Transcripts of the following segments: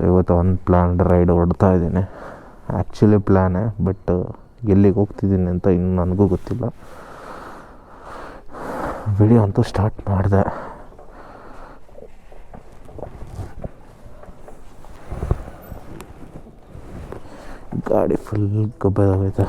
ಇವತ್ತು unplanned ride ಹೊಡ್ತಾ ಇದ್ದೀನಿ. ಆ್ಯಕ್ಚುಲಿ ಪ್ಲ್ಯಾನೇ, ಬಟ್ ಎಲ್ಲಿಗೆ ಹೋಗ್ತಿದ್ದೀನಿ ಅಂತ ಇನ್ನು ನನಗೂ ಗೊತ್ತಿಲ್ಲ. ವಿಡಿಯೋ ಅಂತೂ ಸ್ಟಾರ್ಟ್ ಮಾಡಿದೆ. ಗಾಡಿ ಫುಲ್ ಗೊಬ್ಬರವಾಗೈತೆ.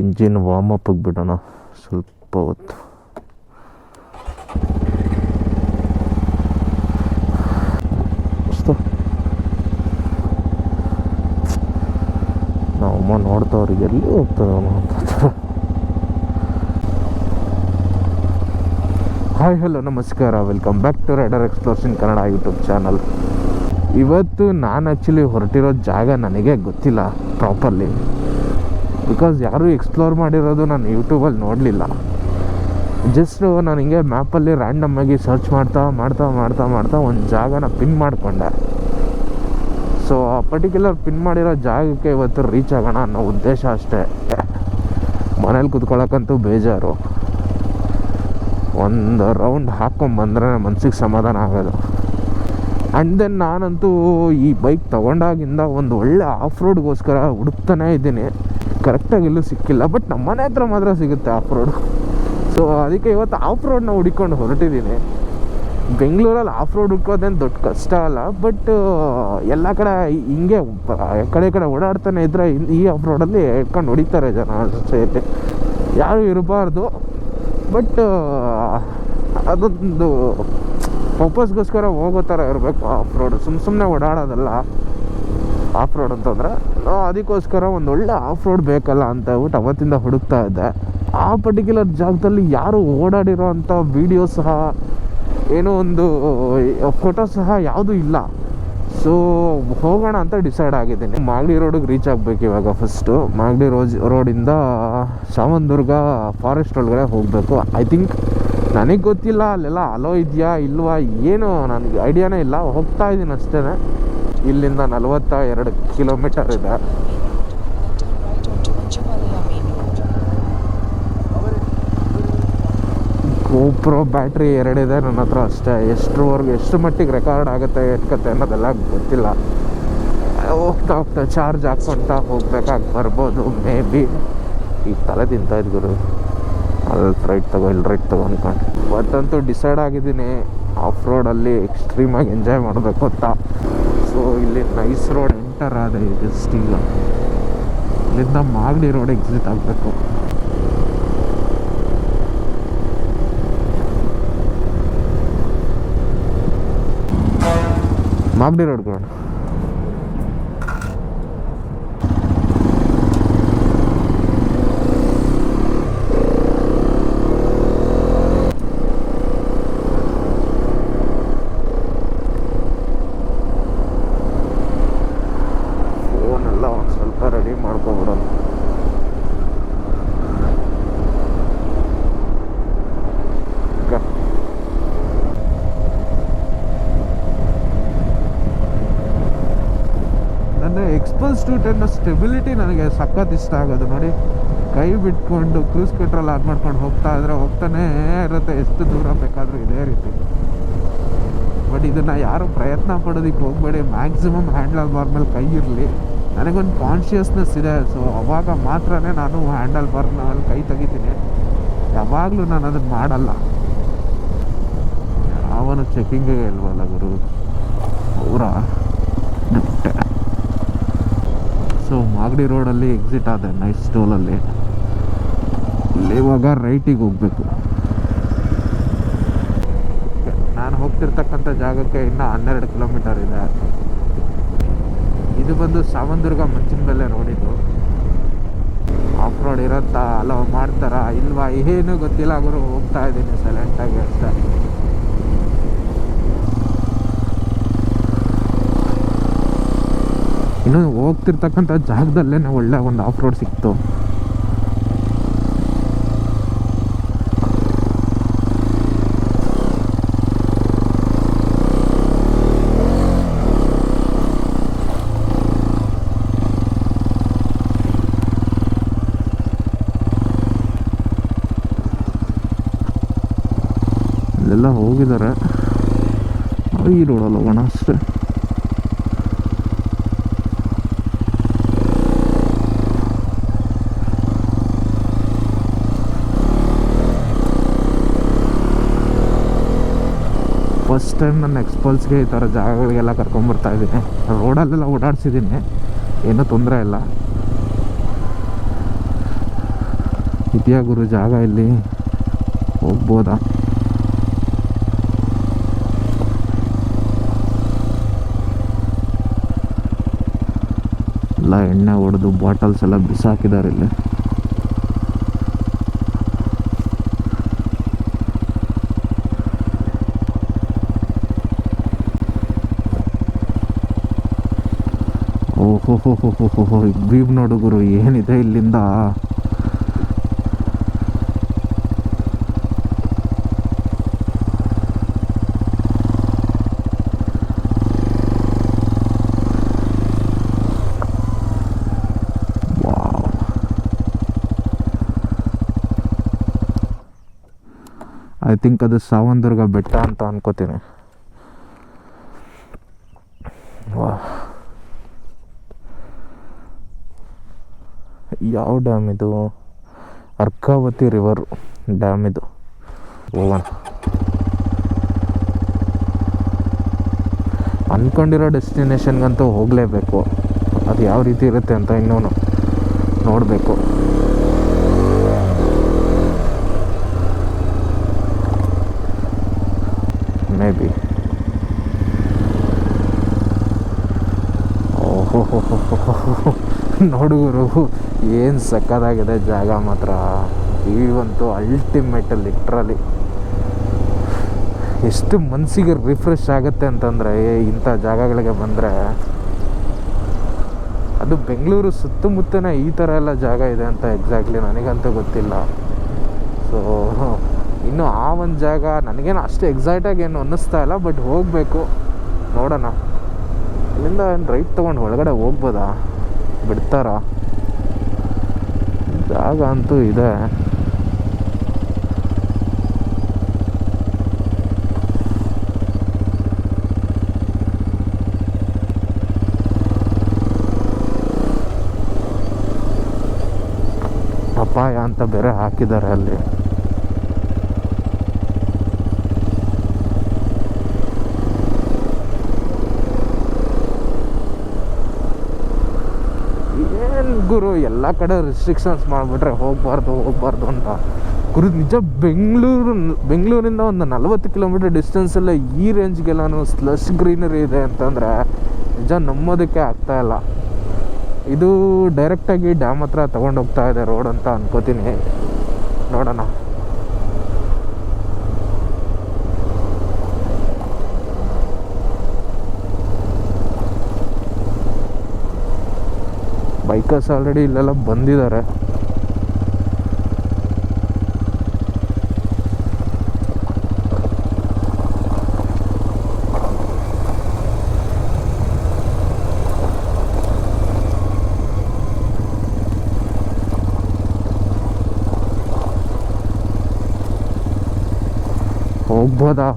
ಇಂಜಿನ್ ವಾರ್ಮಪ್ಪಿಗೆ ಬಿಡೋಣ ಸ್ವಲ್ಪ ಹೊತ್ತು. ನಾವಮ್ಮ ನೋಡ್ತವ್ರಿಗೆ ಎಲ್ಲಿ ಹೋಗ್ತದವನು ಅಂತ. ಹಾಯ್ ಹಲೋ ನಮಸ್ಕಾರ, welcome back to rider explorers in Kannada YouTube channel. ಇವತ್ತು ನಾನು ಆ್ಯಕ್ಚುಲಿ ಹೊರಟಿರೋ ಜಾಗ ನನಗೆ ಗೊತ್ತಿಲ್ಲ ಪ್ರಾಪರ್ಲಿ, ಬಿಕಾಸ್ ಯಾರೂ ಎಕ್ಸ್ಪ್ಲೋರ್ ಮಾಡಿರೋದು ನಾನು ಯೂಟ್ಯೂಬಲ್ಲಿ ನೋಡಲಿಲ್ಲ. ಜಸ್ಟು ನಾನು ಹಿಂಗೆ ಮ್ಯಾಪಲ್ಲಿ ರ್ಯಾಂಡಮ್ಮಾಗಿ ಸರ್ಚ್ ಮಾಡ್ತಾ ಒಂದು ಜಾಗನ ಪಿನ್ ಮಾಡಿಕೊಂಡೆ. ಸೊ ಆ ಪರ್ಟಿಕ್ಯುಲರ್ ಪಿನ್ ಮಾಡಿರೋ ಜಾಗಕ್ಕೆ ಇವತ್ತು ರೀಚ್ ಆಗೋಣ ಅನ್ನೋ ಉದ್ದೇಶ ಅಷ್ಟೇ. ಮನೇಲಿ ಕುತ್ಕೊಳ್ಳೋಕ್ಕಂತೂ ಬೇಜಾರು. ಒಂದು ರೌಂಡ್ ಹಾಕ್ಕೊಂಬಂದ್ರೆ ಮನ್ಸಿಗೆ ಸಮಾಧಾನ ಆಗೋದು. ಆ್ಯಂಡ್ ದೆನ್ ನಾನಂತೂ ಈ ಬೈಕ್ ತೊಗೊಂಡಾಗಿಂದ ಒಂದು ಒಳ್ಳೆ ಆಫ್ ರೋಡ್ಗೋಸ್ಕರ ಹುಡುಕ್ತಾನೇ ಇದ್ದೀನಿ. ಕರೆಕ್ಟಾಗಿ ಎಲ್ಲೂ ಸಿಕ್ಕಿಲ್ಲ, ಬಟ್ ನಮ್ಮ ಮನೆ ಹತ್ರ ಮಾತ್ರ ಸಿಗುತ್ತೆ ಆಫ್ ರೋಡ್. ಸೊ ಅದಕ್ಕೆ ಇವತ್ತು ಆಫ್ ರೋಡ್ನ ಹುಡ್ಕೊಂಡು ಹೊರಟಿದ್ದೀನಿ. ಬೆಂಗಳೂರಲ್ಲಿ ಆಫ್ ರೋಡ್ ಹುಡ್ಕೋದೇನು ದೊಡ್ಡ ಕಷ್ಟ ಅಲ್ಲ, ಬಟ್ ಎಲ್ಲ ಕಡೆ ಹಿಂಗೆ ಕಡೆ ಓಡಾಡ್ತಾನೆ ಇದ್ದರೆ ಈ ಆಫ್ ರೋಡಲ್ಲಿ ಹಿಡ್ಕೊಂಡು ಹೊಡಿತಾರೆ ಜನ ಸೇರಿ. ಯಾರೂ ಇರಬಾರ್ದು, ಬಟ್ ಅದೊಂದು ಪರ್ಪಸ್ಗೋಸ್ಕರ ಹೋಗೋ ಥರ ಇರಬೇಕು ಆಫ್ ರೋಡ್. ಸುಮ್ಮನೆ ಓಡಾಡೋದಲ್ಲ ಆಫ್ ರೋಡ್ ಅಂತಂದರೆ. ಅದಕ್ಕೋಸ್ಕರ ಒಂದು ಒಳ್ಳೆ ಆಫ್ ರೋಡ್ ಬೇಕಲ್ಲ ಅಂತ ಹೇಳ್ಬಿಟ್ಟು ಅವತ್ತಿಂದ ಹುಡುಕ್ತಾ ಇದ್ದೆ. ಆ ಪರ್ಟಿಕ್ಯುಲರ್ ಜಾಗದಲ್ಲಿ ಯಾರು ಓಡಾಡಿರೋ ಅಂಥ ವೀಡಿಯೋ ಸಹ, ಏನೋ ಒಂದು ಫೋಟೋ ಸಹ ಯಾವುದೂ ಇಲ್ಲ. ಸೊ ಹೋಗೋಣ ಅಂತ ಡಿಸೈಡ್ ಆಗಿದ್ದೀನಿ. ಮಾಗಡಿ ರೋಡಿಗೆ ರೀಚ್ ಆಗಬೇಕು ಇವಾಗ. ಫಸ್ಟು ಮಾಗಡಿ ರೋಡಿಂದ ಶಾಮಂದುರ್ಗ ಫಾರೆಸ್ಟ್ ಒಳಗಡೆ ಹೋಗಬೇಕು. ಐ ಥಿಂಕ್, ನನಗೆ ಗೊತ್ತಿಲ್ಲ ಅಲ್ಲೆಲ್ಲ ಅಲೋ ಇದೆಯಾ ಇಲ್ವಾ ಏನು ನನಗೆ ಐಡಿಯಾನೇ ಇಲ್ಲ. ಹೋಗ್ತಾ ಇದ್ದೀನಿ ಅಷ್ಟೇ. ಇಲ್ಲಿಂದ 42 ಕಿಲೋಮೀಟರ್ ಇದೆ. ಗೋಪ್ರೋ ಬ್ಯಾಟ್ರಿ 2 ಇದೆ ನನ್ನ ಹತ್ರ ಅಷ್ಟೇ. ಎಷ್ಟು ಮಟ್ಟಿಗೆ ರೆಕಾರ್ಡ್ ಆಗುತ್ತೆ ಎಟ್ಕತ್ತೆ ಅನ್ನೋದೆಲ್ಲ ಗೊತ್ತಿಲ್ಲ. ಹೋಗ್ತಾ ಚಾರ್ಜ್ ಹಾಕ್ಕೊಂತ ಹೋಗ್ಬೇಕಾಗಿ ಬರ್ಬೋದು ಮೇ ಬಿ. ಈಗ ತಲೆ ತಿಂತಾಯಿದ್ದು ಗುರು, ಅಲ್ಲಿ ರೈಟ್ ತಗೋ ಅಂದ್ಕೊಂಡು. ಇವತ್ತಂತೂ ಡಿಸೈಡ್ ಆಗಿದ್ದೀನಿ ಆಫ್ ರೋಡಲ್ಲಿ ಎಕ್ಸ್ಟ್ರೀಮಾಗಿ ಎಂಜಾಯ್ ಮಾಡಬೇಕು ಅಂತ. ಸೊ ಇಲ್ಲಿ ನೈಸ್ ರೋಡ್ ಎಂಟರ್ ಆದ ಈಗ ಸ್ಟೀಲ್. ಇಲ್ಲಿಂದ ಮಾಗಡಿ ರೋಡ್ ಎಕ್ಸಿಟ್ ಆಗಬೇಕು. ಮಾಗಡಿ ರೋಡ್ ಕೊಡೋಣ. ಫೋನೆಲ್ಲ ಒಂದು ಸ್ವಲ್ಪ ರೆಡಿ ಮಾಡ್ಕೊಬಿಡೋಣ. ಎಕ್ಸ್ಪಲ್ಸ್ 210 ಸ್ಟೆಬಿಲಿಟಿ ನನಗೆ ಸಖತ್ ಇಷ್ಟ ಆಗೋದು. ನೋಡಿ, ಕೈ ಬಿಟ್ಕೊಂಡು ಕ್ರೂಸ್ ಕಂಟ್ರೋಲ್ ಆನ್ ಮಾಡ್ಕೊಂಡು ಹೋಗ್ತಾನೇ ಇರುತ್ತೆ. ಎಷ್ಟು ದೂರ ಬೇಕಾದರೂ ಇದೇ ರೀತಿ. ಬಟ್ ಇದನ್ನು ಯಾರು ಪ್ರಯತ್ನ ಪಡೋದಕ್ಕೆ ಹೋಗಬೇಡಿ. ಮ್ಯಾಕ್ಸಿಮಮ್ ಹ್ಯಾಂಡಲ್ ಬಾರ್ ಮೇಲೆ ಕೈ ಇರಲಿ. ನನಗೊಂದು ಕಾನ್ಷಿಯಸ್ನೆಸ್ ಇದೆ. ಸೊ ಅವಾಗ ಮಾತ್ರ ನಾನು ಹ್ಯಾಂಡಲ್ ಬಾರ್ ಮೇಲೆ ಕೈ ತೆಗಿತೀನಿ. ಯಾವಾಗಲೂ ನಾನು ಅದನ್ನು ಮಾಡಲ್ಲ. ಯಾವನು ಚೆಕಿಂಗೇ ಇಲ್ವಲ್ಲ ಗುರು ಅವರ. ಸೊ ಮಾಗಡಿ ರೋಡಲ್ಲಿ ಎಕ್ಸಿಟ್ ಆದೆ ನೈಸ್ ಟೋಲಲ್ಲಿ. ಇಲ್ಲಿ ಇವಾಗ ರೈಟಿಗೆ ಹೋಗಬೇಕು. ನಾನು ಹೋಗ್ತಿರ್ತಕ್ಕಂಥ ಜಾಗಕ್ಕೆ ಇನ್ನೂ 12 ಕಿಲೋಮೀಟರ್ ಇದೆ. ಇದು ಬಂದು ಶಾಮಂದುರ್ಗ ಮಂಚಿನಬೆಲೆ ರೋಡಿದು. ಆಫ್ ರೋಡ್ ಇರುತ್ತಾ, ಅಲೋ ಮಾಡ್ತಾರಾ ಇಲ್ವಾ ಏನೂ ಗೊತ್ತಿಲ್ಲ ಗುರು. ಹೋಗ್ತಾ ಇದ್ದೀನಿ ಸೈಲೆಂಟಾಗಿ ಅಷ್ಟೇ. ಇನ್ನು ಹೋಗ್ತಿರ್ತಕ್ಕಂಥ ಜಾಗದಲ್ಲೇ ಒಳ್ಳೆ ಒಂದು ಆಫ್ ರೋಡ್ ಸಿಕ್ತು. ಎಲ್ಲ ಹೋಗಿದ್ದಾರೆ. ಈ ರೋಡಲ್ಲಿ ಹೋಗೋಣ ಅಷ್ಟೇ. ಫಸ್ಟ್ ಟೈಮ್ ನನ್ನ ಎಕ್ಸ್ಪಲ್ಸ್ಗೆ ಈ ಥರ ಜಾಗಗಳಿಗೆಲ್ಲ ಕರ್ಕೊಂಬರ್ತಾ ಇದ್ದೀನಿ. ರೋಡಲ್ಲೆಲ್ಲ ಓಡಾಡ್ಸಿದ್ದೀನಿ, ಏನೂ ತೊಂದರೆ ಇಲ್ಲ. ಇದೆಯಾ ಗುರು ಜಾಗ ಇಲ್ಲಿ, ಹೋಗ್ಬೋದಾ? ಎಲ್ಲ ಎಣ್ಣೆ ಹೊಡೆದು ಬಾಟಲ್ಸ್ ಎಲ್ಲ ಬಿಸಾಕಿದ್ದಾರೆ ಇಲ್ಲಿ. ಓಹೋ ಹೋ ಹೋ ಹೋ ಹೋ ಹೋ, ವ್ಯೂ ನೋಡು ಗುರು ಏನಿದೆ ಇಲ್ಲಿಂದ. ಐ ಥಿಂಕ್ ಅದು ಸಾವಂದುರ್ಗ ಬೆಟ್ಟ ಅಂತ ಅನ್ಕೋತೀನಿ. ವಾ, ಯಾವ ಡ್ಯಾಮ್ ಇದು? ಅರ್ಕಾವತಿ ರಿವರ್ ಡ್ಯಾಮ್ ಇದು. ಹೋಗೋಣ. ಅಂದ್ಕೊಂಡಿರೋ ಡೆಸ್ಟಿನೇಷನ್ಗಂತೂ ಹೋಗಲೇಬೇಕು. ಅದು ಯಾವ ರೀತಿ ಇರುತ್ತೆ ಅಂತ ಇನ್ನೂ ನೋಡಬೇಕು. May be. ಓಹೋ ಹೋ ಹೋ ಹೋ, ನೋಡುಗರು ಏನು ಸಕ್ಕತ್ತಾಗಿದೆ ಜಾಗ ಮಾತ್ರ. ಇವಂತೂ ಅಲ್ಟಿಮೇಟ್ ಲಿಟ್ರಲಿ. ಎಷ್ಟು ಮನಸ್ಸಿಗೆ ರಿಫ್ರೆಶ್ ಆಗುತ್ತೆ ಅಂತಂದರೆ ಇಂಥ ಜಾಗಗಳಿಗೆ ಬಂದರೆ. ಅದು ಬೆಂಗಳೂರು ಸುತ್ತಮುತ್ತನೇ ಈ ಥರ ಎಲ್ಲ ಜಾಗ ಇದೆ ಅಂತ ಎಕ್ಸಾಕ್ಟ್ಲಿ ನನಗಂತೂ ಗೊತ್ತಿಲ್ಲ. ಸೊ ಇನ್ನು ಆ ಒಂದು ಜಾಗ ನನಗೇನು ಅಷ್ಟು ಎಕ್ಸೈಟಾಗಿ ಏನು ಅನ್ನಿಸ್ತಾ ಇಲ್ಲ, ಬಟ್ ಹೋಗಬೇಕು, ನೋಡೋಣ. ಇಲ್ಲಿಂದ ಏನು ರೈಟ್ ತೊಗೊಂಡು ಒಳಗಡೆ ಹೋಗ್ಬೋದಾ? ಬಿಡ್ತಾರಾ? ಜಾಗ ಅಂತೂ ಇದೆ. ಅಪಾಯ ಅಂತ ಬೇರೆ ಹಾಕಿದ್ದಾರೆ ಅಲ್ಲಿ. ಏನು ಗುರು ಎಲ್ಲ ಕಡೆ ರಿಸ್ಟ್ರಿಕ್ಷನ್ಸ್ ಮಾಡಿಬಿಟ್ರೆ ಹೋಗಬಾರ್ದು ಅಂತ ಗುರು. ನಿಜ ಬೆಂಗಳೂರಿಂದ ಒಂದು 40 ಕಿಲೋಮೀಟರ್ ಡಿಸ್ಟೆನ್ಸಲ್ಲೇ ಈ ರೇಂಜ್ಗೆಲ್ಲನೂ ಸ್ಲಶ್ ಗ್ರೀನರಿ ಇದೆ ಅಂತಂದರೆ ನಿಜ ನಂಬೋದಕ್ಕೆ ಆಗ್ತಾಯಿಲ್ಲ. ಇದು ಡೈರೆಕ್ಟಾಗಿ ಡ್ಯಾಮ್ ಹತ್ರ ತೊಗೊಂಡೋಗ್ತಾ ಇದೆ ರೋಡ್ ಅಂತ ಅನ್ಕೋತೀನಿ. ನೋಡೋಣ. ಬೈಕರ್ಸ್ ಆಲ್ರೆಡಿ ಇಲ್ಲೆಲ್ಲ ಬಂದಿದ್ದಾರೆ.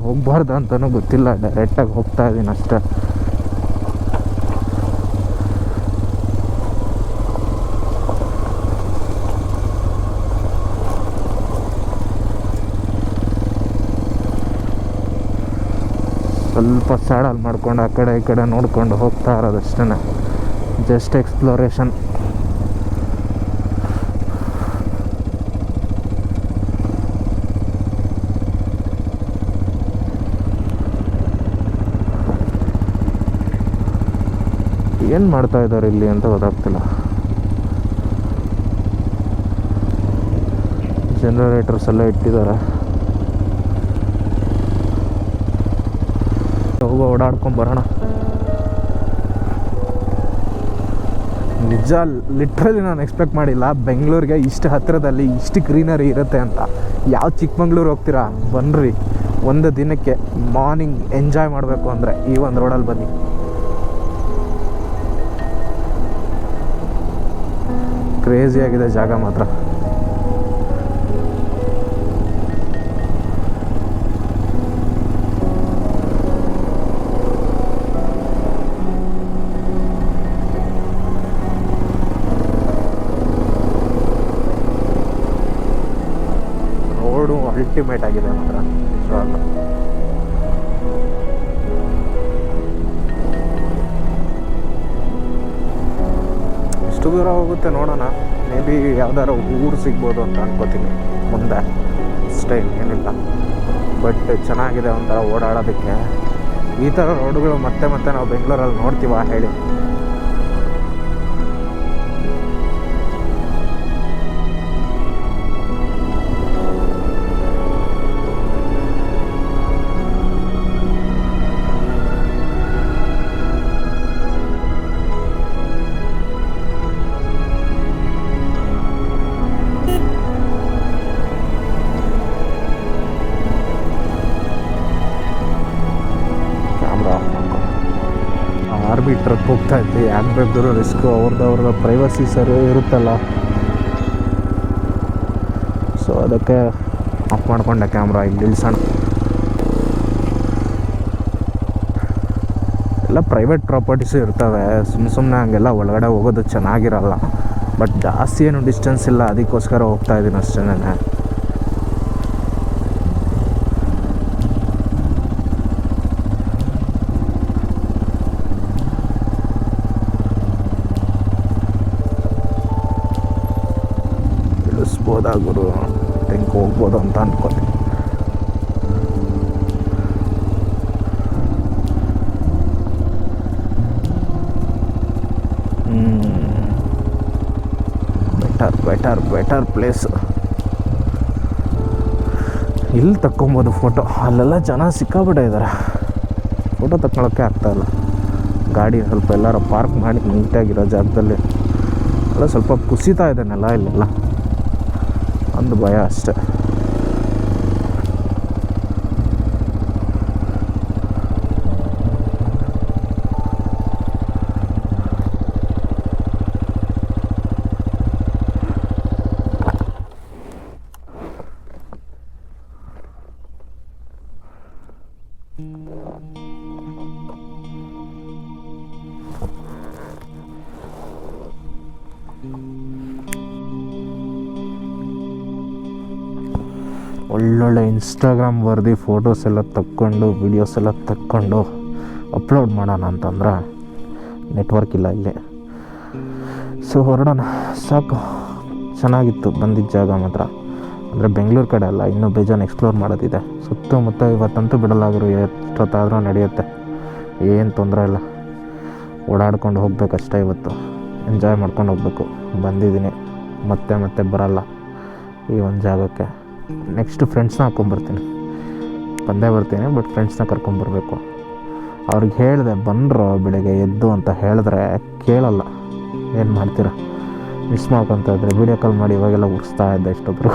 ಹೋಗ್ಬಾರ್ದ ಅಂತಲೂ ಗೊತ್ತಿಲ್ಲ, ಡೈರೆಕ್ಟಾಗಿ ಹೋಗ್ತಾ ಇದ್ದೀನಿ ಅಷ್ಟೇ. ಸ್ವಲ್ಪ ಸ್ಯಾಡಲ್ ಮಾಡ್ಕೊಂಡು ಆ ಕಡೆ ಈ ಕಡೆ ನೋಡ್ಕೊಂಡು ಹೋಗ್ತಾ ಇರೋದಷ್ಟೇ. Just exploration. ಏನು ಮಾಡ್ತಾ ಇದ್ದಾರೆ ಇಲ್ಲಿ ಅಂತ ಗೊತ್ತಾಗ್ತಿಲ್ಲ. ಜನರೇಟರ್ಸ್ ಎಲ್ಲ ಇಟ್ಟಿದ್ದಾರೆ. ಓಡಾಡ್ಕೊಂಡು ಬರೋಣ. ನಿಜ ಲಿಟ್ರಲಿ ನಾನು ಎಕ್ಸ್ಪೆಕ್ಟ್ ಮಾಡಿಲ್ಲ ಬೆಂಗಳೂರಿಗೆ ಇಷ್ಟು ಹತ್ತಿರದಲ್ಲಿ ಇಷ್ಟು ಗ್ರೀನರಿ ಇರುತ್ತೆ ಅಂತ. ಯಾವ ಚಿಕ್ಕಮಂಗ್ಳೂರು ಹೋಗ್ತೀರಾ ಬನ್ನಿರಿ, ಒಂದು ದಿನಕ್ಕೆ ಮಾರ್ನಿಂಗ್ ಎಂಜಾಯ್ ಮಾಡಬೇಕು ಅಂದರೆ ಈ ಒಂದು ರೋಡಲ್ಲಿ ಬನ್ನಿ. ಕ್ರೇಜಿಯಾಗಿದೆ ಜಾಗ ಮಾತ್ರ. ಕ್ಲೈಮೇಟ್ ಆಗಿದೆ ಮಾತ್ರ ನಿಜವಾಗ್ಲೂ. ಎಷ್ಟು ದೂರ ಹೋಗುತ್ತೆ ನೋಡೋಣ. ಮೇ ಬಿ ಯಾವ್ದಾರ ಊರು ಸಿಗ್ಬೋದು ಅಂತ ಅನ್ಕೋತೀನಿ ಮುಂದೆ, ಅಷ್ಟೇ ಏನಿಲ್ಲ. ಬಟ್ ಚೆನ್ನಾಗಿದೆ ಒಂಥರ ಓಡಾಡೋದಕ್ಕೆ. ಈ ಥರ ರೋಡ್ಗಳು ಮತ್ತೆ ಮತ್ತೆ ನಾವು ಬೆಂಗಳೂರಲ್ಲಿ ನೋಡ್ತೀವ ಹೇಳಿ? ಆರ್ಮಿ ಟ್ರಕ್ ಹೋಗ್ತಾ ಇತ್ತು, ಯಾಕೆ ಬೇಕಾದ್ರೂ ರಿಸ್ಕು, ಅವ್ರದ್ದು ಪ್ರೈವಸಿ ಇರುತ್ತಲ್ಲ. ಸೊ ಅದಕ್ಕೆ ಆಫ್ ಮಾಡ್ಕೊಂಡೆ ಕ್ಯಾಮ್ರಾ. ಇಲ್ಲಿ ನಿಲ್ಸೋಣ. ಎಲ್ಲ ಪ್ರೈವೇಟ್ ಪ್ರಾಪರ್ಟೀಸು ಇರ್ತವೆ, ಸುಮ್ಮನೆ ಹಂಗೆಲ್ಲ ಒಳಗಡೆ ಹೋಗೋದು ಚೆನ್ನಾಗಿರಲ್ಲ. ಬಟ್ ಜಾಸ್ತಿ ಏನು ಡಿಸ್ಟೆನ್ಸ್ ಇಲ್ಲ, ಅದಕ್ಕೋಸ್ಕರ ಹೋಗ್ತಾ ಇದ್ದೀನಿ ಅಷ್ಟೇ. ಗುರು ತೆಂಕ್ ಹೋಗ್ಬೋದು ಅಂತ ಅನ್ಕೋತೀನಿ. Better place. ಇಲ್ಲಿ ತಕ್ಕೊಬೋದು ಫೋಟೋ. ಅಲ್ಲೆಲ್ಲ ಜನ ಸಿಕ್ಕಾಬಿಟ್ಟೆ ಇದ್ದಾರೆ, ಫೋಟೋ ತಗೊಳಕ್ಕೆ ಆಗ್ತಾಯಿಲ್ಲ. ಗಾಡಿ ಸ್ವಲ್ಪ ಎಲ್ಲಾರು ಪಾರ್ಕ್ ಮಾಡಿ ನೀಟಾಗಿರೋ ಜಾಗದಲ್ಲಿ. ಎಲ್ಲ ಸ್ವಲ್ಪ ಕುಸಿತಾ ಇದೆ ನೆಲ ಇಲ್ಲೆಲ್ಲ, ಒಂದು ಭಯ ಅಷ್ಟೆ. ಒಳ್ಳೊಳ್ಳೆ ಇನ್ಸ್ಟಾಗ್ರಾಮ್ ವರ್ದಿ ಫೋಟೋಸ್ ಎಲ್ಲ ತಕ್ಕೊಂಡು, ವೀಡಿಯೋಸ್ ಎಲ್ಲ ತಕ್ಕೊಂಡು ಅಪ್ಲೋಡ್ ಮಾಡೋಣ ಅಂತಂದ್ರೆ ನೆಟ್ವರ್ಕ್ ಇಲ್ಲ ಇಲ್ಲಿ. ಸೊ ಹೊರಡೋಣ, ಸಾಕು. ಚೆನ್ನಾಗಿತ್ತು ಬಂದಿದ್ದ ಜಾಗ ಮಾತ್ರ. ಅಂದರೆ ಬೆಂಗಳೂರು ಕಡೆ ಅಲ್ಲ, ಇನ್ನೂ ಬೇಜಾನ್ ಎಕ್ಸ್ಪ್ಲೋರ್ ಮಾಡೋದಿದೆ. ಸುತ್ತಮುತ್ತ ಇವತ್ತಂತೂ ಬಿಡಲಾಗಿರು, ಎಷ್ಟೊತ್ತಾದರೂ ನಡೆಯುತ್ತೆ, ಏನು ತೊಂದರೆ ಇಲ್ಲ. ಓಡಾಡ್ಕೊಂಡು ಹೋಗ್ಬೇಕಷ್ಟೇ ಇವತ್ತು, ಎಂಜಾಯ್ ಮಾಡ್ಕೊಂಡು ಹೋಗ್ಬೇಕು. ಬಂದಿದ್ದೀನಿ, ಮತ್ತೆ ಮತ್ತೆ ಬರಲ್ಲ ಈ ಒಂದು ಜಾಗಕ್ಕೆ. ನೆಕ್ಸ್ಟ್ ಫ್ರೆಂಡ್ಸ್ನ ಹಾಕ್ಕೊಂಬರ್ತೀನಿ, ಬಂದೇ ಬರ್ತೀನಿ. ಬಟ್ ಫ್ರೆಂಡ್ಸ್ನ ಕರ್ಕೊಂಬರ್ಬೇಕು. ಅವ್ರಿಗೆ ಹೇಳಿದೆ ಬಂದರು ಬೆಳಿಗ್ಗೆ ಎದ್ದು ಅಂತ ಹೇಳಿದ್ರೆ ಕೇಳಲ್ಲ. ಏನು ಮಾಡ್ತೀರ, ಮಿಸ್ ಮಾಡ್ಕೊತ ಇದ್ರೆ ವೀಡಿಯೋ ಕಾಲ್ ಮಾಡಿ ಇವಾಗೆಲ್ಲ ಉರಿಸ್ತಾ ಇದ್ದೆ ಇಷ್ಟೊಬ್ಬರು.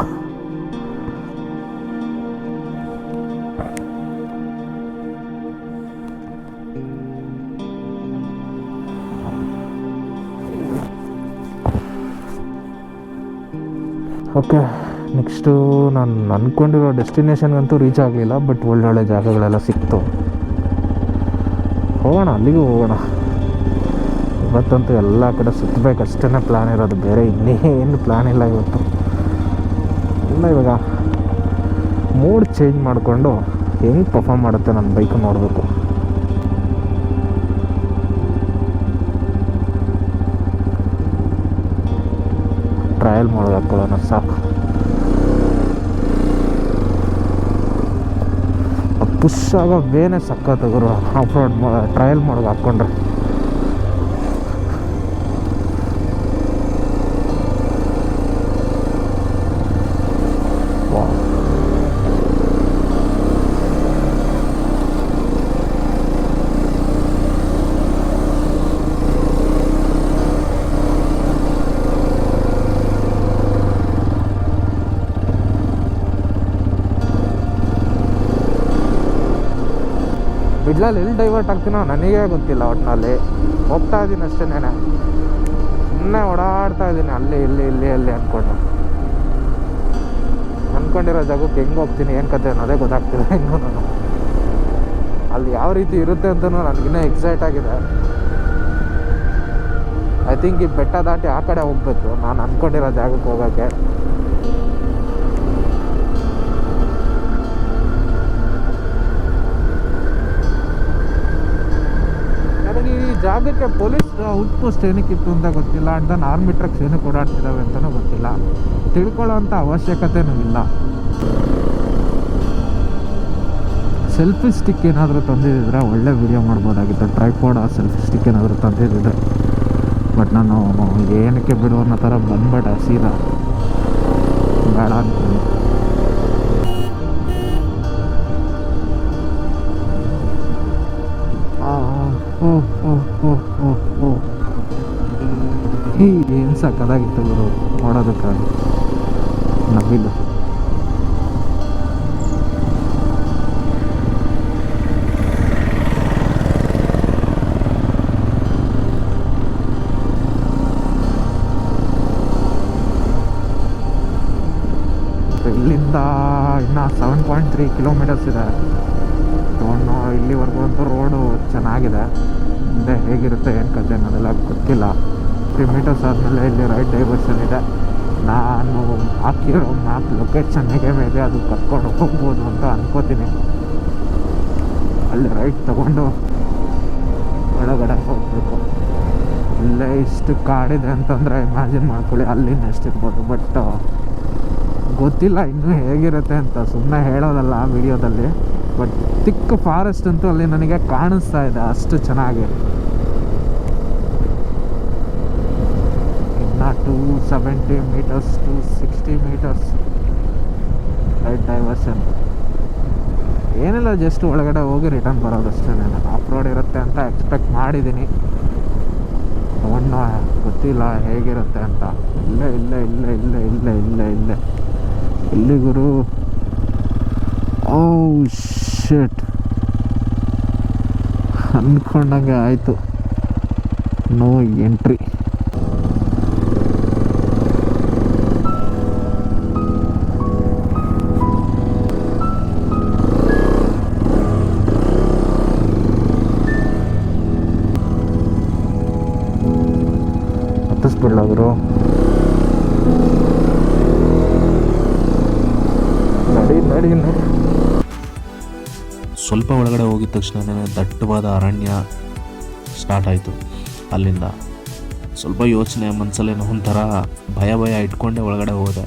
ಓಕೆ, ನೆಕ್ಸ್ಟು ನಾನು ಅಂದ್ಕೊಂಡಿರೋ ಡೆಸ್ಟಿನೇಷನ್ಗಂತೂ ರೀಚ್ ಆಗಲಿಲ್ಲ. ಬಟ್ ಒಳ್ಳೊಳ್ಳೆ ಜಾಗಗಳೆಲ್ಲ ಸಿಕ್ತು. ಹೋಗೋಣ, ಅಲ್ಲಿಗೂ ಹೋಗೋಣ. ಇವತ್ತಂತೂ ಎಲ್ಲ ಕಡೆ ಸುತ್ತಬೇಕಷ್ಟೇ ಪ್ಲ್ಯಾನ್ ಇರೋದು, ಬೇರೆ ಇನ್ನೇನು ಪ್ಲ್ಯಾನ್ ಇಲ್ಲ ಇವತ್ತು. ಇಲ್ಲ, ಇವಾಗ ಮೂಡ್ ಚೇಂಜ್ ಮಾಡಿಕೊಂಡು ಹೆಂಗೆ ಪರ್ಫಾರ್ಮ್ ಮಾಡುತ್ತೆ ನನ್ನ ಬೈಕ್ ನೋಡಬೇಕು. ಟ್ರಯಲ್ ಮಾಡೋದು ಹಾಕ್ಕೊಳ್ಳೋಣ ಸಾಕು. ಪುಷ್ ಆಗೋ ಬೇನೆ ಸಕ್ಕತ್ತಾಗರು ಆಫ್ ರೋಡ್ ಟ್ರಯಲ್ ಮಾಡೋದು ಹಾಕ್ಕೊಂಡ್ರೆ. ಇಡ್ಲಲ್ಲಿ ಎಲ್ಲಿ ಡೈವರ್ಟ್ ಆಗ್ತೀನೋ ನನಗೇ ಗೊತ್ತಿಲ್ಲ. ಒಟ್ಟಿನಲ್ಲಿ ಹೋಗ್ತಾ ಇದ್ದೀನಿ ಅಷ್ಟೇ, ಸುಮ್ಮನೆ ಓಡಾಡ್ತಾ ಇದ್ದೀನಿ ಅಲ್ಲಿ ಇಲ್ಲಿ ಇಲ್ಲಿ ಅಲ್ಲಿ ಅಂದ್ಕೊಂಡು. ಅಂದ್ಕೊಂಡಿರೋ ಜಾಗಕ್ಕೆ ಹೆಂಗೆ ಹೋಗ್ತೀನಿ, ಏನು ಕತೆ ಅನ್ನೋದೇ ಗೊತ್ತಾಗ್ತಿಲ್ಲ ಇನ್ನೂ. ನಾನು ಅಲ್ಲಿ ಯಾವ ರೀತಿ ಇರುತ್ತೆ ಅಂತಲೂ ನನಗಿನ್ನೂ ಎಕ್ಸೈಟ್ ಆಗಿದೆ. ಐ ಥಿಂಕ್ ಈ ಬೆಟ್ಟ ದಾಟಿ ಆ ಕಡೆ ಹೋಗ್ಬೇಕು ನಾನು ಅಂದ್ಕೊಂಡಿರೋ ಜಾಗಕ್ಕೆ ಹೋಗೋಕ್ಕೆ. ಜಾಗಕ್ಕೆ ಪೊಲೀಸ್ ಔಟ್ ಪೋಸ್ಟ್ ಏನಕ್ಕಿತ್ತು ಅಂತ ಗೊತ್ತಿಲ್ಲ. ಅಂಡ್ ದೆನ್ ಆರ್ಮಿ ಟ್ರಕ್ಸ್ ಏನಕ್ಕೆ ಓಡಾಡ್ತಿದ್ದಾವೆ ಅಂತಲೂ ಗೊತ್ತಿಲ್ಲ. ತಿಳ್ಕೊಳ್ಳೋ ಅಂಥ ಅವಶ್ಯಕತೆನೂ ಇಲ್ಲ. ಸೆಲ್ಫಿ ಸ್ಟಿಕ್ ಏನಾದರೂ ತಂದಿದ್ದರೆ ಒಳ್ಳೆ ವೀಡಿಯೋ ಮಾಡ್ಬೋದಾಗಿತ್ತು. ಟ್ರೈಪಾಡ್ ಸೆಲ್ಫಿ ಸ್ಟಿಕ್ ಏನಾದರೂ ತಂದಿದ್ದಿದ್ರೆ. ಬಟ್ ನಾನು ಏನಕ್ಕೆ ಬಿಡು ಅನ್ನೋ ಥರ ಬಂದ್ಬಿಟ್ಟೆ ಸೀದಾ, ಬೇಡ ಅಂದ್ಕೊಂಡು. ಏನು ಸಕ್ಕದಾಗಿತ್ತು ಗುರು ನೋಡೋದಕ್ಕಾಗಿ. ನವಿಲು ಇಲ್ಲಿಂದ ಇನ್ನು 7.3 ಕಿಲೋಮೀಟರ್ಸ್ ಇದೆ. ಇಲ್ಲಿವರೆಗೂ ಅಂತೂ ರೋಡು ಚೆನ್ನಾಗಿದೆ. ಮುಂದೆ ಹೇಗಿರುತ್ತೆ ಏನು ಕತೆ ಅನ್ನೋದೆಲ್ಲ ಗೊತ್ತಿಲ್ಲ. 3 ಮೀಟರ್ಸ್ ಆದಮೇಲೆ ಇಲ್ಲಿ ರೈಟ್ ಡೈವರ್ಷನ್ ಇದೆ. ನಾನು ಹಾಕಿರೋ ಮ್ಯಾಪ್ ಲೊಕೇಶನ್ನಿಗೆ ಮೇಲೆ ಅದು ಕರ್ಕೊಂಡು ಹೋಗ್ಬೋದು ಅಂತ ಅನ್ಕೋತೀನಿ. ಅಲ್ಲಿ ರೈಟ್ ತಗೊಂಡು ಒಳಗಡೆ ಹೋಗಬೇಕು. ಇಲ್ಲೇ ಇಷ್ಟು ಕಾಡಿದೆ ಅಂತಂದರೆ ಇಮ್ಯಾಜಿನ್ ಮಾಡ್ಕೊಳ್ಳಿ ಅಲ್ಲಿಂದ ಎಷ್ಟಿರ್ಬೋದು. ಬಟ್ ಗೊತ್ತಿಲ್ಲ ಇನ್ನೂ ಹೇಗಿರುತ್ತೆ ಅಂತ, ಸುಮ್ಮನೆ ಹೇಳೋದಲ್ಲ ಆ ವಿಡಿಯೋದಲ್ಲಿ. ಬಟ್ ತಿಕ್ಕ ಫಾರೆಸ್ಟ್ ಅಂತೂ ಅಲ್ಲಿ ನನಗೆ ಕಾಣಿಸ್ತಾ ಇದೆ ಅಷ್ಟು ಚೆನ್ನಾಗಿ. ಇನ್ನು 270 ಮೀಟರ್ಸ್ 260 ಮೀಟರ್ಸ್ ರೈಟ್ ಡೈವರ್ಷನ್. ಏನಿಲ್ಲ, ಜಸ್ಟ್ ಒಳಗಡೆ ಹೋಗಿ ರಿಟರ್ನ್ ಬರೋದಷ್ಟೇ. ಆಫ್ ರೋಡ್ ಇರುತ್ತೆ ಅಂತ ಎಕ್ಸ್ಪೆಕ್ಟ್ ಮಾಡಿದ್ದೀನಿ. ಗೊತ್ತಿಲ್ಲ ಹೇಗಿರುತ್ತೆ ಅಂತ. ಇಲ್ಲೇ ಇಲ್ಲೇ ಇಲ್ಲೇ ಇಲ್ಲೇ ಇಲ್ಲೇ ಇಲ್ಲೇ ಇಲ್ಲೇ ಇಲ್ಲಿ ಗುರು. ಓ ಶಿಟ್, ಅಂದ್ಕೊಂಡಂಗೆ ಆಯಿತು. No entry. ಹತ್ತಿಸ್ಬಿಡ್ಲ ಗುರು. ಸ್ವಲ್ಪ ಒಳಗಡೆ ಹೋಗಿದ ತಕ್ಷಣ ದಟ್ಟವಾದ ಅರಣ್ಯ ಸ್ಟಾರ್ಟ್ ಆಯಿತು. ಅಲ್ಲಿಂದ ಸ್ವಲ್ಪ ಯೋಚನೆ ಮನಸ್ಸಲ್ಲೇನೋ ಒಂಥರ ಭಯ ಇಟ್ಕೊಂಡೆ ಒಳಗಡೆ ಹೋದೆ.